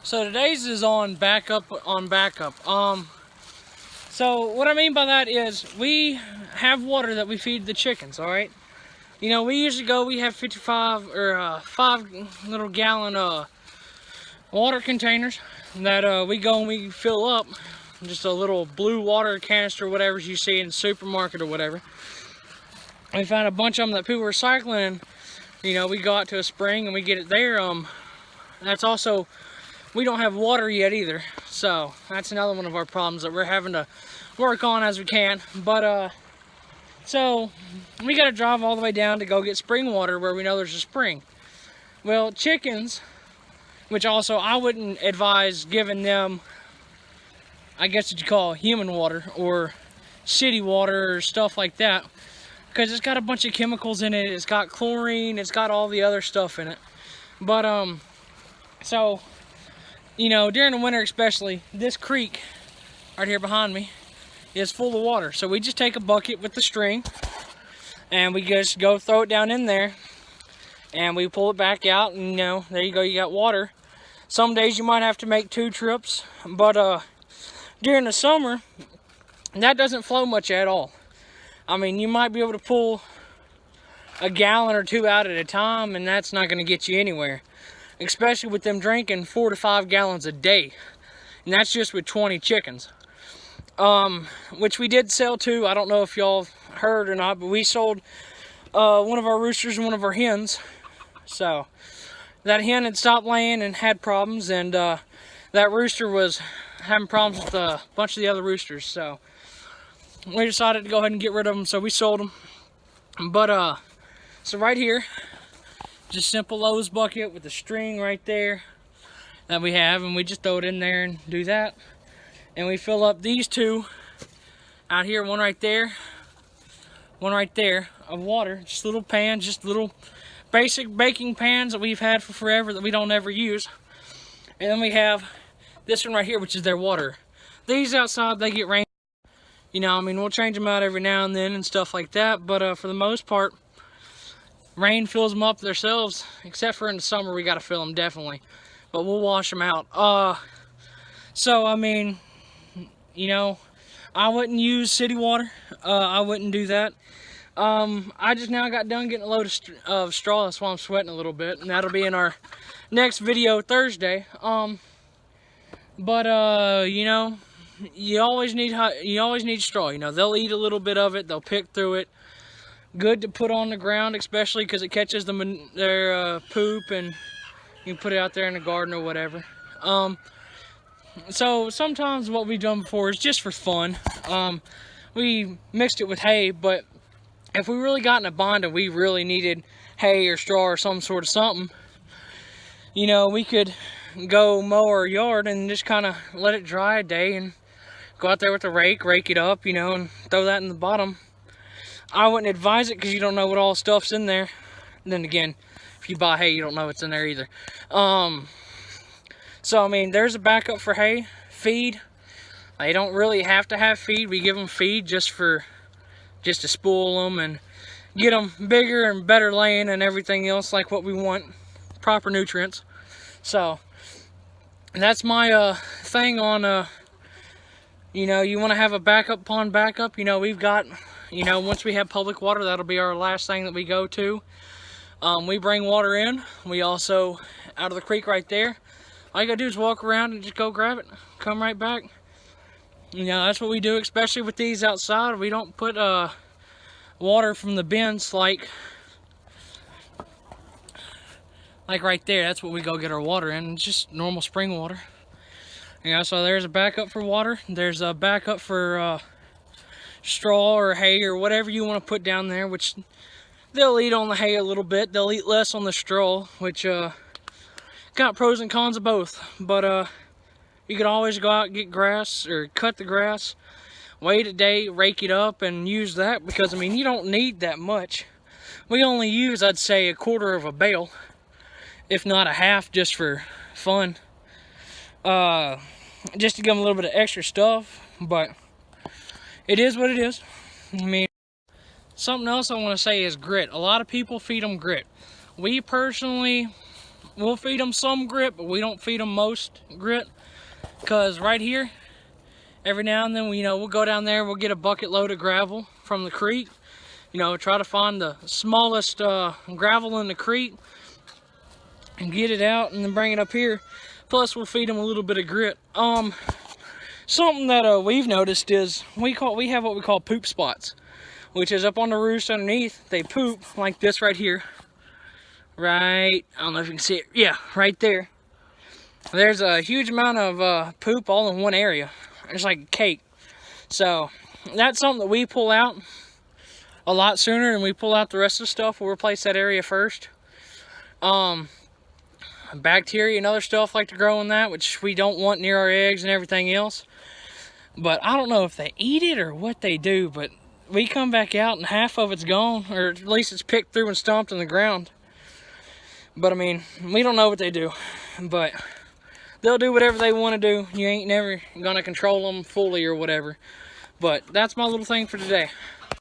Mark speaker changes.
Speaker 1: So today's is on backup on backup. So what I mean by that is we have water that we feed the chickens, all right? You know, we usually we have 55 or 5 little gallon water containers that we go and we fill up. Just a little blue water canister, whatever you see in the supermarket or whatever. We found a bunch of them that people were recycling, and you know, we go out to a spring and we get it there. That's also, we don't have water yet either, so that's another one of our problems that we're having to work on as we can. But so we got to drive all the way down to go get spring water where we know there's a spring. Well, chickens, which also I wouldn't advise giving them, I guess what you call human water or city water or stuff like that, because it's got a bunch of chemicals in it. It's got chlorine, it's got all the other stuff in it. But so, you know, during the winter especially, this creek right here behind me is full of water. So we just take a bucket with the string and we just go throw it down in there and we pull it back out, and you know, there you go, you got water. Some days you might have to make 2 trips, but during the summer, that doesn't flow much at all. I mean, you might be able to pull a gallon or 2 out at a time, and that's not going to get you anywhere. Especially with them drinking 4 to 5 gallons a day. And that's just with 20 chickens. Which we did sell too. I don't know if y'all heard or not, but we sold one of our roosters and one of our hens. So, that hen had stopped laying and had problems, and that rooster was having problems with a bunch of the other roosters. So, we decided to go ahead and get rid of them, so we sold them. But so right here, just simple Lowe's bucket with the string right there that we have, and we just throw it in there and do that. And we fill up these 2 out here, one right there of water. Just little pans, just little basic baking pans that we've had for forever that we don't ever use. And then we have this one right here, which is their water. These outside, they get rain. You know, I mean, we'll change them out every now and then and stuff like that, but for the most part, rain fills them up themselves, except for in the summer, we got to fill them definitely, but we'll wash them out. So, I mean, you know, I wouldn't use city water. I wouldn't do that. I just now got done getting a load of straw, that's why I'm sweating a little bit, and that'll be in our next video Thursday. You know, you always need straw. You know, they'll eat a little bit of it, they'll pick through it. Good to put on the ground, especially because it catches their poop, and you can put it out there in the garden or whatever. So sometimes what we've done before is just for fun. We mixed it with hay, but if we really got in a bind and we really needed hay or straw or some sort of something, you know, we could go mow our yard and just kind of let it dry a day and go out there with a rake it up, you know, and throw that in the bottom. I wouldn't advise it because you don't know what all stuff's in there. And then again, if you buy hay, you don't know what's in there either. So I mean, there's a backup for hay. Feed, they don't really have to have feed. We give them feed just to spoil them and get them bigger and better laying and everything else like what we want. Proper nutrients. So that's my thing on you know, you want to have a backup upon backup. You know, we've got, you know, once we have public water, that'll be our last thing that we go to. We bring water in. We also, out of the creek right there, all you gotta do is walk around and just go grab it, come right back. You know, that's what we do, especially with these outside. We don't put water from the bins like right there. That's what we go get our water in. It's just normal spring water. You know, so there's a backup for water. There's a backup for straw or hay or whatever you want to put down there, which they'll eat on the hay a little bit. They'll eat less on the straw, which got pros and cons of both. But you can always go out and get grass or cut the grass, wait a day, rake it up, and use that, because I mean, you don't need that much. We only use, I'd say, 1/4 of a bale, if not a half, just for fun. Just to give them a little bit of extra stuff, but it is what it is. I mean, something else I want to say is grit. A lot of people feed them grit. We personally we'll feed them some grit, but we don't feed them most grit, because right here, every now and then, we'll go down there, we'll get a bucket load of gravel from the creek, try to find the smallest gravel in the creek and get it out and then bring it up here. Plus we'll feed them a little bit of grit. Something that we've noticed is we have what we call poop spots, which is up on the roost underneath. They poop like this right here. Right, I don't know if you can see it. Yeah, right there. There's a huge amount of poop all in one area. It's like cake. So that's something that we pull out a lot sooner than we pull out the rest of the stuff. We'll replace that area first. Bacteria and other stuff like to grow in that, which we don't want near our eggs and everything else. But I don't know if they eat it or what they do, but we come back out and half of it's gone, or at least it's picked through and stomped in the ground. But I mean, we don't know what they do, but they'll do whatever they want to do. You ain't never gonna control them fully or whatever. But that's my little thing for today.